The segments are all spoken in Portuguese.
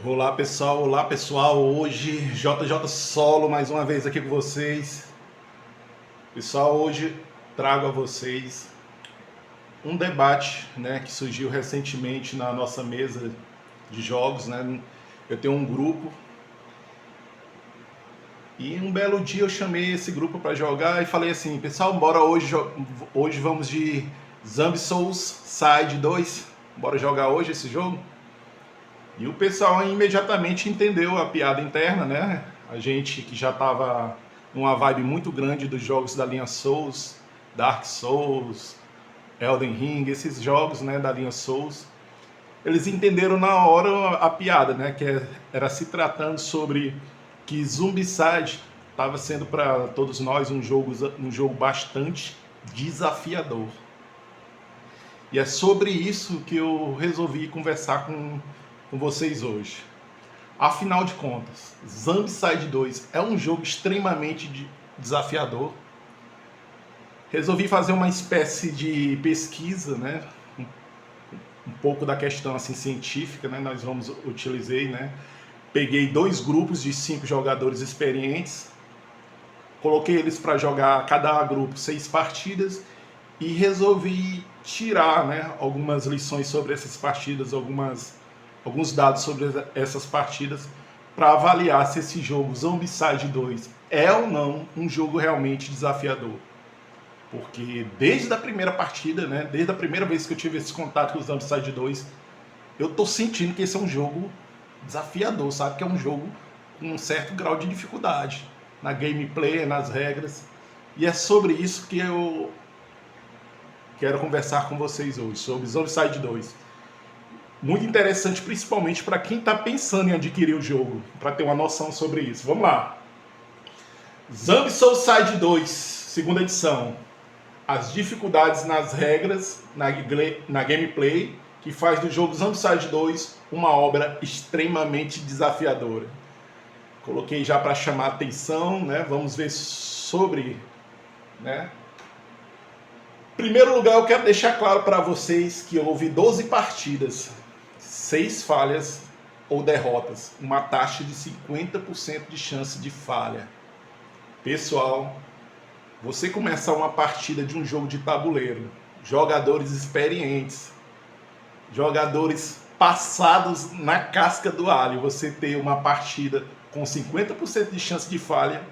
Olá pessoal, hoje JJ Solo mais uma vez aqui com vocês. Pessoal, hoje trago a vocês um debate, né, que surgiu recentemente na nossa mesa de jogos, né? Eu tenho um grupo e um belo dia eu chamei esse grupo para jogar e falei assim, pessoal, bora hoje vamos de Zombie Souls Side 2, bora jogar hoje esse jogo? E o pessoal imediatamente entendeu a piada interna, né? A gente que já estava numa vibe muito grande dos jogos da linha Souls, Dark Souls, Elden Ring, esses jogos, né, da linha Souls, eles entenderam na hora a piada, né? Era se tratando sobre que Zombicide estava sendo para todos nós um jogo bastante desafiador. E é sobre isso que eu resolvi conversar com vocês hoje. Afinal de contas, Zombicide 2 é um jogo extremamente desafiador. Resolvi fazer uma espécie de pesquisa, né? Um pouco da questão assim científica, né? Utilizei, né? Peguei dois grupos de 5 jogadores experientes, coloquei eles para jogar cada grupo 6 partidas e resolvi tirar, né, algumas lições sobre essas partidas, alguns dados sobre essas partidas para avaliar se esse jogo Zombicide 2 é ou não um jogo realmente desafiador. Porque desde a primeira partida, né, desde a primeira vez que eu tive esse contato com o Zombicide 2, eu tô sentindo que esse é um jogo desafiador, sabe? Que é um jogo com um certo grau de dificuldade na gameplay, nas regras. E é sobre isso que eu quero conversar com vocês hoje, sobre Zombicide 2. Muito interessante, principalmente para quem está pensando em adquirir o jogo, para ter uma noção sobre isso. Vamos lá. Zombicide 2, segunda edição. As dificuldades nas regras, na gameplay, que faz do jogo Zombicide 2 uma obra extremamente desafiadora. Coloquei já para chamar a atenção, né? Vamos ver sobre, né? Em primeiro lugar, eu quero deixar claro para vocês que houve 12 partidas, 6 falhas ou derrotas, uma taxa de 50% de chance de falha. Pessoal, você começar uma partida de um jogo de tabuleiro, jogadores experientes, jogadores passados na casca do alho, você ter uma partida com 50% de chance de falha,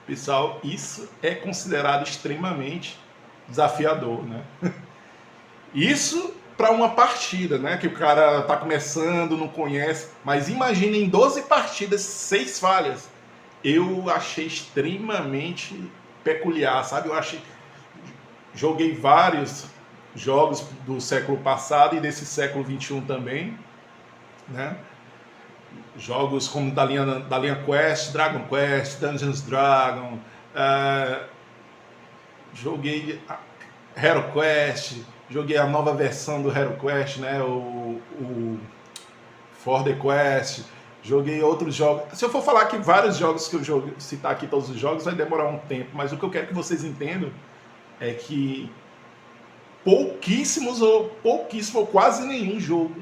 pessoal, isso é considerado extremamente desafiador, né? Isso para uma partida, né? Que o cara tá começando, não conhece, mas imagina em 12 partidas, 6 falhas. Eu achei extremamente peculiar, sabe? Joguei vários jogos do século passado e desse século 21 também, né? Jogos como da linha Quest, Dragon Quest, Dungeons Dragon, joguei Hero Quest, joguei a nova versão do Hero Quest, né? O For the Quest, joguei outros jogos. Se eu for falar aqui vários jogos que eu joguei, citar aqui todos os jogos, vai demorar um tempo, mas o que eu quero que vocês entendam é que pouquíssimo ou quase nenhum jogo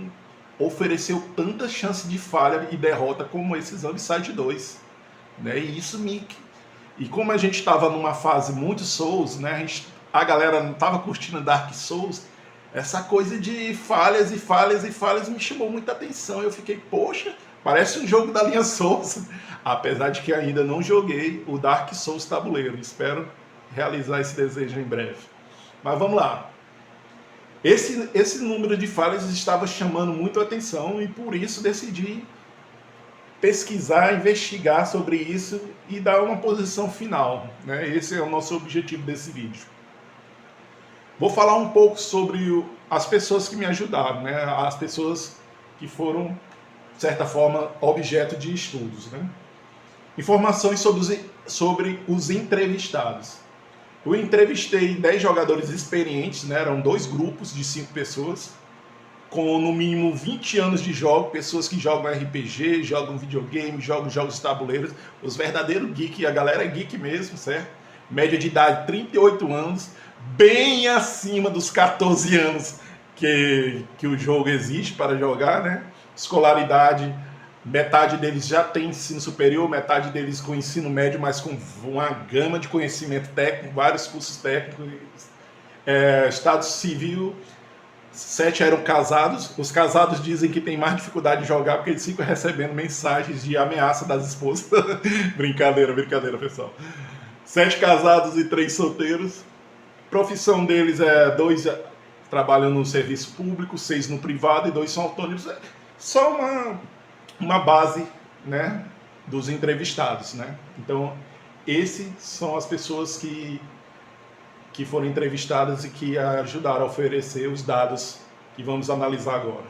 ofereceu tanta chance de falha e derrota como esse Zombicide 2, né? E como a gente estava numa fase muito Souls, né? A galera não estava curtindo Dark Souls, essa coisa de falhas e falhas e falhas me chamou muita atenção. Eu fiquei, poxa, parece um jogo da linha Souls, apesar de que ainda não joguei o Dark Souls tabuleiro. Espero realizar esse desejo em breve. Mas vamos lá. Esse número de falhas estava chamando muito a atenção e por isso decidi pesquisar, investigar sobre isso e dar uma posição final, né? Esse é o nosso objetivo desse vídeo. Vou falar um pouco sobre as pessoas que me ajudaram, né? As pessoas que foram, de certa forma, objeto de estudos, né? Informações sobre os entrevistados. Eu entrevistei 10 jogadores experientes, né? Eram 2 grupos de 5 pessoas, com no mínimo 20 anos de jogo, pessoas que jogam RPG, jogam videogame, jogam jogos de tabuleiros, os verdadeiros geeks, a galera é geek mesmo, certo? Média de idade 38 anos, bem acima dos 14 anos que o jogo existe para jogar, né? Escolaridade Metade deles já tem ensino superior, metade deles com ensino médio, mas com uma gama de conhecimento técnico, vários cursos técnicos. Estado civil, 7 eram casados. Os casados dizem que tem mais dificuldade de jogar porque eles ficam recebendo mensagens de ameaça das esposas. Brincadeira, pessoal. 7 casados e 3 solteiros. Profissão deles é 2 trabalham no serviço público, 6 no privado e 2 são autônomos. É só uma base, né, dos entrevistados, né? Então, esses são as pessoas que foram entrevistadas e que ajudaram a oferecer os dados que vamos analisar agora.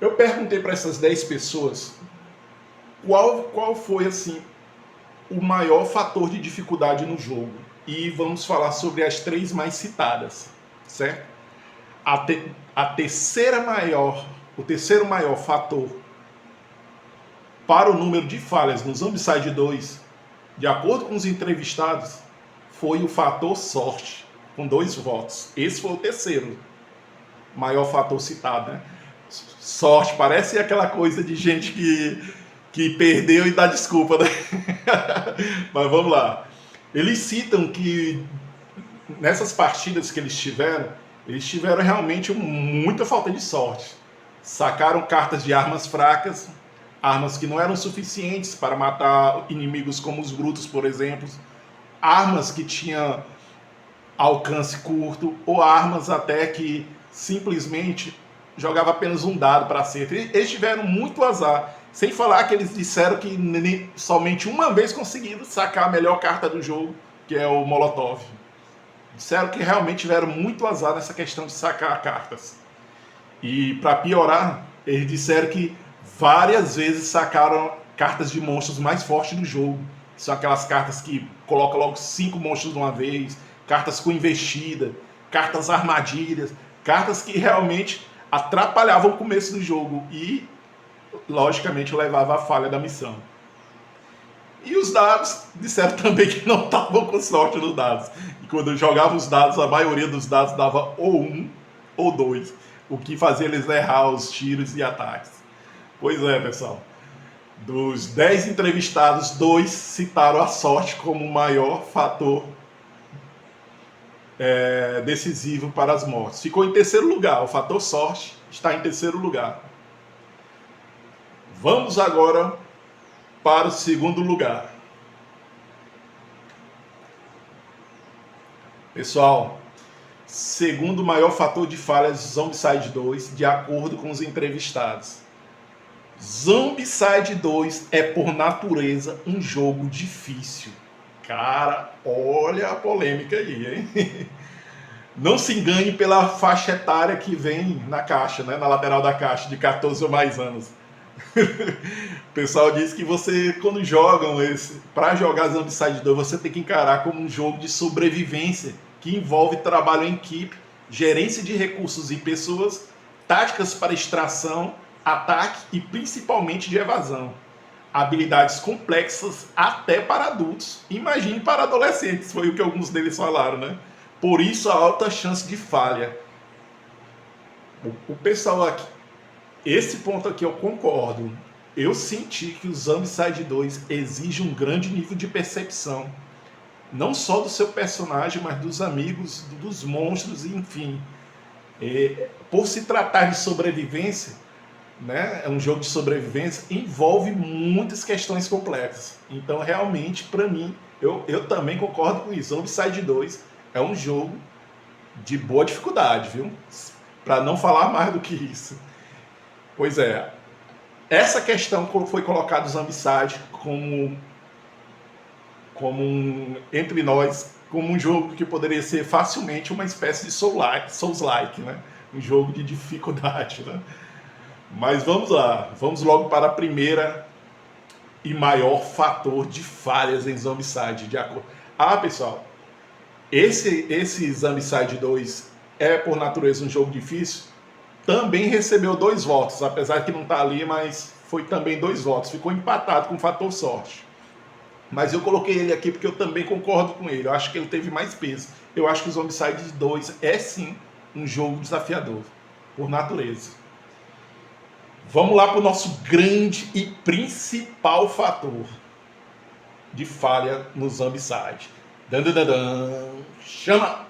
Eu perguntei para essas 10 pessoas qual foi, assim, o maior fator de dificuldade no jogo. E vamos falar sobre as 3 mais citadas, certo? O terceiro maior fator para o número de falhas no Zombicide 2, de acordo com os entrevistados, foi o fator sorte, com 2 votos. Esse foi o terceiro maior fator citado, né? Sorte, parece aquela coisa de gente que perdeu e dá desculpa, né? Mas vamos lá. Eles citam que nessas partidas que eles tiveram realmente muita falta de sorte. Sacaram cartas de armas fracas, armas que não eram suficientes para matar inimigos como os brutos, por exemplo, armas que tinham alcance curto, ou armas até que simplesmente jogava apenas um dado para acerto. Eles tiveram muito azar, sem falar que eles disseram que somente uma vez conseguiram sacar a melhor carta do jogo, que é o Molotov. Disseram que realmente tiveram muito azar nessa questão de sacar cartas. E para piorar, eles disseram que várias vezes sacaram cartas de monstros mais fortes do jogo. São aquelas cartas que colocam logo 5 monstros de uma vez, cartas com investida, cartas armadilhas, cartas que realmente atrapalhavam o começo do jogo e, logicamente, levavam à falha da missão. E os dados disseram também que não estavam com sorte nos dados. E quando jogavam os dados, a maioria dos dados dava ou 1 ou 2, o que fazia eles errar os tiros e ataques. Pois é, pessoal. Dos 10 entrevistados, 2 citaram a sorte como o maior fator decisivo para as mortes. Ficou em terceiro lugar, o fator sorte está em terceiro lugar. Vamos agora para o segundo lugar. Pessoal, segundo maior fator de falhas Zombicide 2, de acordo com os entrevistados. Zombicide 2 é, por natureza, um jogo difícil. Cara, olha a polêmica aí, hein? Não se engane pela faixa etária que vem na caixa, né? Na lateral da caixa, de 14 ou mais anos. O pessoal diz que você, quando jogam para jogar Zombicide 2, você tem que encarar como um jogo de sobrevivência, que envolve trabalho em equipe, gerência de recursos e pessoas, táticas para extração, ataque e principalmente de evasão. Habilidades complexas até para adultos. Imagine para adolescentes, foi o que alguns deles falaram, né? Por isso a alta chance de falha. O pessoal aqui, esse ponto aqui eu concordo. Eu senti que o Zombicide 2 exige um grande nível de percepção. Não só do seu personagem, mas dos amigos, dos monstros, enfim. Por se tratar de sobrevivência, né, é um jogo de sobrevivência, envolve muitas questões complexas. Então, realmente, para mim, eu também concordo com isso. Zombicide 2 é um jogo de boa dificuldade, viu? Para não falar mais do que isso. Pois é, essa questão foi colocada no Zombicide entre nós, como um jogo que poderia ser facilmente uma espécie de Souls-like, né? Um jogo de dificuldade, né? Mas vamos lá, vamos logo para a primeira e maior fator de falhas em Zombicide. Pessoal, esse Zombicide 2 é por natureza um jogo difícil, também recebeu 2 votos, apesar que não está ali, mas foi também 2 votos, ficou empatado com o fator sorte. Mas eu coloquei ele aqui porque eu também concordo com ele, eu acho que ele teve mais peso. Eu acho que o Zombicide 2 é sim um jogo desafiador, por natureza. Vamos lá para o nosso grande e principal fator de falha no Zombicide. Chama!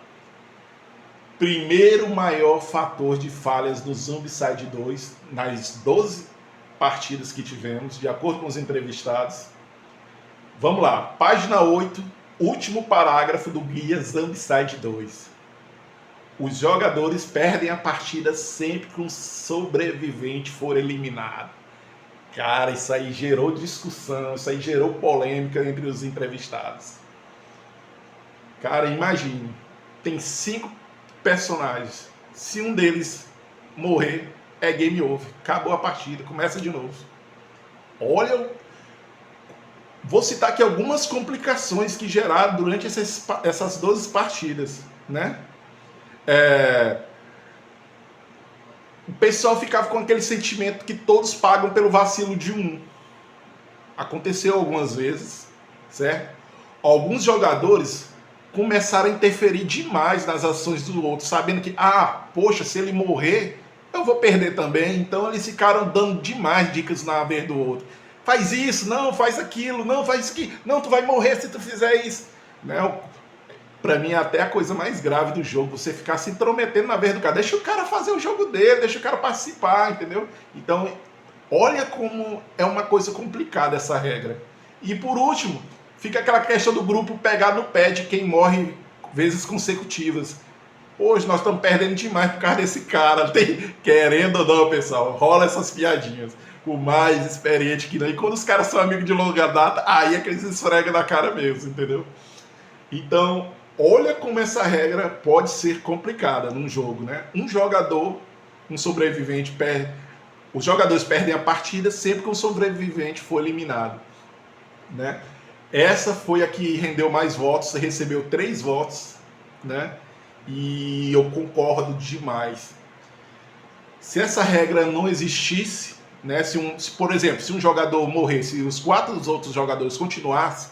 Primeiro maior fator de falhas no Zombicide 2, nas 12 partidas que tivemos, de acordo com os entrevistados. Vamos lá, página 8, último parágrafo do guia Zombicide 2. Os jogadores perdem a partida sempre que um sobrevivente for eliminado. Cara, isso aí gerou discussão, isso aí gerou polêmica entre os entrevistados. Cara, imagine, tem 5 personagens. Se um deles morrer, é game over. Acabou a partida, começa de novo. Olha, vou citar aqui algumas complicações que geraram durante essas 12 partidas, né? O pessoal ficava com aquele sentimento que todos pagam pelo vacilo de um. Aconteceu algumas vezes, certo? Alguns jogadores começaram a interferir demais nas ações do outro, sabendo que, poxa, se ele morrer, eu vou perder também. Então eles ficaram dando demais dicas na vez do outro. Faz isso, não, faz aquilo, não, faz isso aqui, não, tu vai morrer se tu fizer isso. Né? Pra mim é até a coisa mais grave do jogo, você ficar se intrometendo na vez do cara. Deixa o cara fazer o jogo dele, deixa o cara participar, entendeu? Então, olha como é uma coisa complicada essa regra. E por último, fica aquela questão do grupo pegar no pé de quem morre vezes consecutivas. Hoje nós estamos perdendo demais por causa desse cara. Querendo ou não, pessoal, rola essas piadinhas. O mais experiente que não. E quando os caras são amigos de longa data, aí é que eles esfregam na cara mesmo, entendeu? Então, olha como essa regra pode ser complicada num jogo, né? Um jogador, um sobrevivente, os jogadores perdem a partida sempre que um sobrevivente for eliminado, né? Essa foi a que rendeu mais votos, recebeu 3 votos, né? E eu concordo demais. Se essa regra não existisse, né? Por exemplo, se um jogador morresse e os 4 outros jogadores continuassem,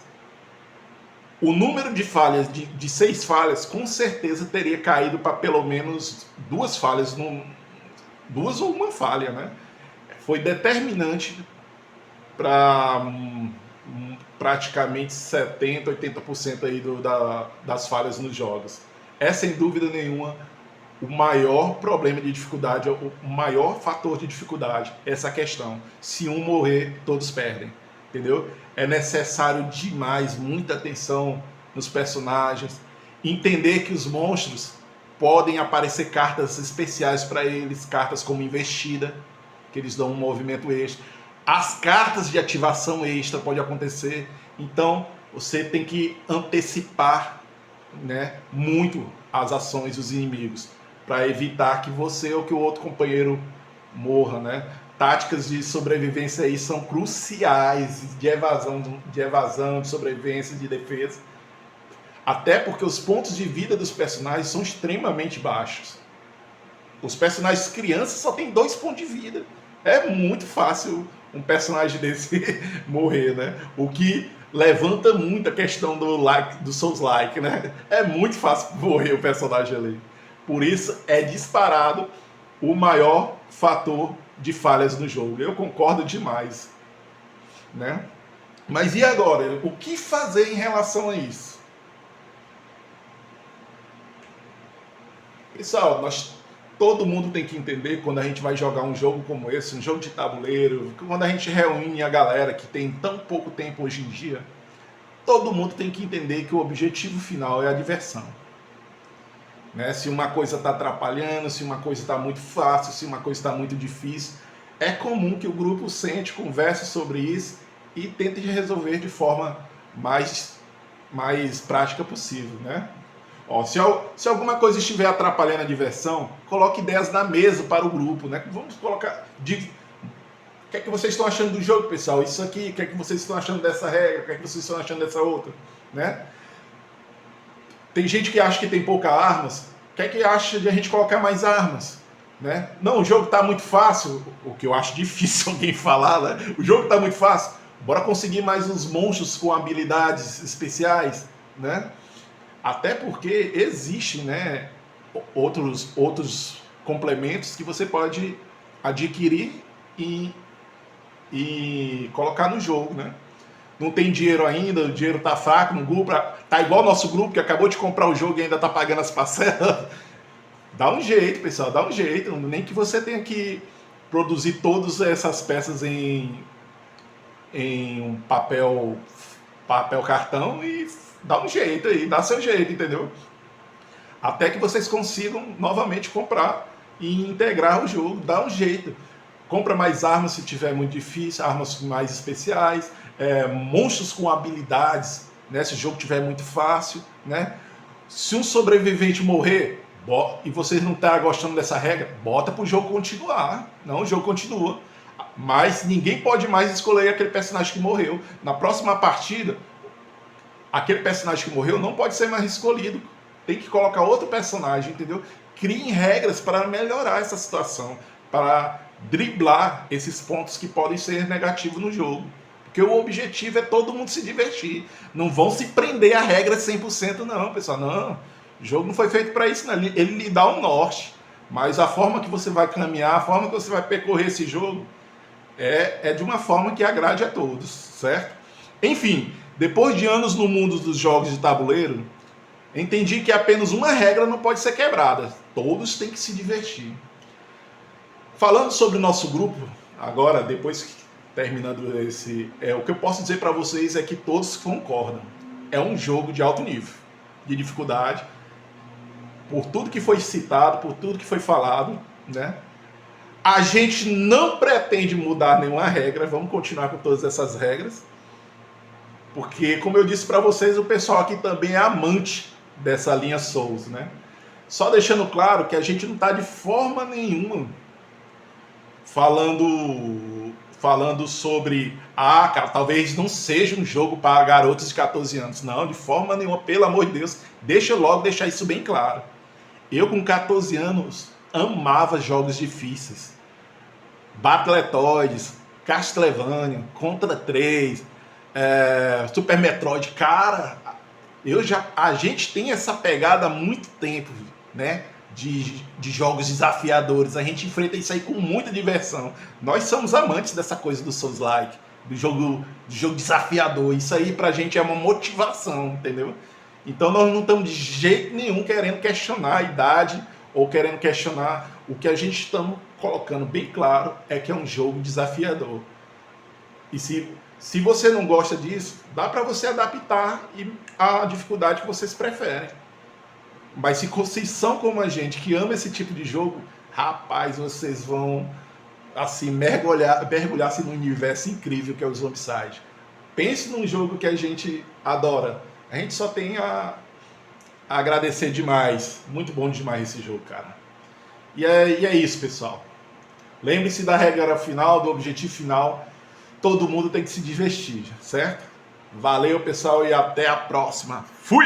o número de falhas, de 6 falhas, com certeza teria caído para pelo menos 2 falhas, 2 ou 1 falha, né? Foi determinante para praticamente 70%, 80% aí das falhas nos jogos. É sem dúvida nenhuma o maior problema de dificuldade, o maior fator de dificuldade, essa questão. Se um morrer, todos perdem, entendeu? É necessário demais, muita atenção nos personagens, entender que os monstros podem aparecer cartas especiais para eles, cartas como investida, que eles dão um movimento extra. As cartas de ativação extra pode acontecer, então você tem que antecipar, né, muito as ações dos inimigos, para evitar que você ou que o outro companheiro morra, né? Táticas de sobrevivência aí são cruciais, de evasão, de sobrevivência, de defesa. Até porque os pontos de vida dos personagens são extremamente baixos. Os personagens crianças só tem 2 pontos de vida. É muito fácil um personagem desse morrer, né? O que levanta muito a questão do Souls-like, né? É muito fácil morrer o personagem ali. Por isso é disparado o maior fator de falhas no jogo. Eu concordo demais, né? Mas e agora? O que fazer em relação a isso? Pessoal, todo mundo tem que entender quando a gente vai jogar um jogo como esse, um jogo de tabuleiro, quando a gente reúne a galera que tem tão pouco tempo hoje em dia, todo mundo tem que entender que o objetivo final é a diversão. Né? Se uma coisa está atrapalhando, se uma coisa está muito fácil, se uma coisa está muito difícil, é comum que o grupo sente, converse sobre isso e tente resolver de forma mais prática possível, né? Ó, se alguma coisa estiver atrapalhando a diversão, coloque ideias na mesa para o grupo, né? Vamos colocar... O que é que vocês estão achando do jogo, pessoal? Isso aqui, o que é que vocês estão achando dessa regra? O que é que vocês estão achando dessa outra? Né? Tem gente que acha que tem poucas armas. O que é que acha de a gente colocar mais armas? Né? Não, o jogo está muito fácil. O que eu acho difícil alguém falar, né? O jogo está muito fácil. Bora conseguir mais uns monstros com habilidades especiais, né? Até porque existem, né, outros complementos que você pode adquirir e colocar no jogo, né? Não tem dinheiro ainda, o dinheiro tá fraco no grupo, tá igual o nosso grupo que acabou de comprar o jogo e ainda tá pagando as parcelas. Dá um jeito, pessoal, dá um jeito. Nem que você tenha que produzir todas essas peças em um papel cartão e dá um jeito aí, dá seu jeito, entendeu? Até que vocês consigam novamente comprar e integrar o jogo, dá um jeito. Compra mais armas se tiver muito difícil, armas mais especiais, monstros com habilidades, né? Se o jogo tiver muito fácil, né? Se um sobrevivente morrer e vocês não estão gostando dessa regra, bota para o jogo continuar. Não, o jogo continua. Mas ninguém pode mais escolher aquele personagem que morreu. Na próxima partida, aquele personagem que morreu não pode ser mais escolhido. Tem que colocar outro personagem, entendeu? Criem regras para melhorar essa situação, para driblar esses pontos que podem ser negativos no jogo. Porque o objetivo é todo mundo se divertir. Não vão se prender a regra 100% não, pessoal. Não, o jogo não foi feito para isso, não. Ele lhe dá um norte. Mas a forma que você vai caminhar, a forma que você vai percorrer esse jogo é de uma forma que agrade a todos, certo? Enfim, depois de anos no mundo dos jogos de tabuleiro, entendi que apenas uma regra não pode ser quebrada. Todos têm que se divertir. Falando sobre o nosso grupo, agora, depois que terminando esse... o que eu posso dizer para vocês é que todos concordam. É um jogo de alto nível, de dificuldade, por tudo que foi citado, por tudo que foi falado, né? A gente não pretende mudar nenhuma regra, vamos continuar com todas essas regras, porque, como eu disse para vocês, o pessoal aqui também é amante dessa linha Souls, né? Só deixando claro que a gente não está de forma nenhuma falando sobre, cara, talvez não seja um jogo para garotos de 14 anos. Não, de forma nenhuma, pelo amor de Deus, deixar isso bem claro. Eu, com 14 anos, amava jogos difíceis. Battletoads, Castlevania, Contra 3, Super Metroid. Cara, a gente tem essa pegada há muito tempo, né? De jogos desafiadores. A gente enfrenta isso aí com muita diversão. Nós somos amantes dessa coisa do Souls-like, do jogo desafiador. Isso aí pra gente é uma motivação, entendeu? Então nós não estamos de jeito nenhum querendo questionar a idade ou querendo questionar. O que a gente estamos colocando bem claro é que é um jogo desafiador. E se você não gosta disso, dá para você adaptar a dificuldade que vocês preferem. Mas se vocês são como a gente, que ama esse tipo de jogo, rapaz, vocês vão assim mergulhar-se num universo incrível que é o Zombicide. Pense num jogo que a gente adora. A gente só tem a agradecer demais. Muito bom demais esse jogo, cara. E é isso, pessoal. Lembre-se da regra final, do objetivo final. Todo mundo tem que se divertir, certo? Valeu, pessoal, e até a próxima. Fui!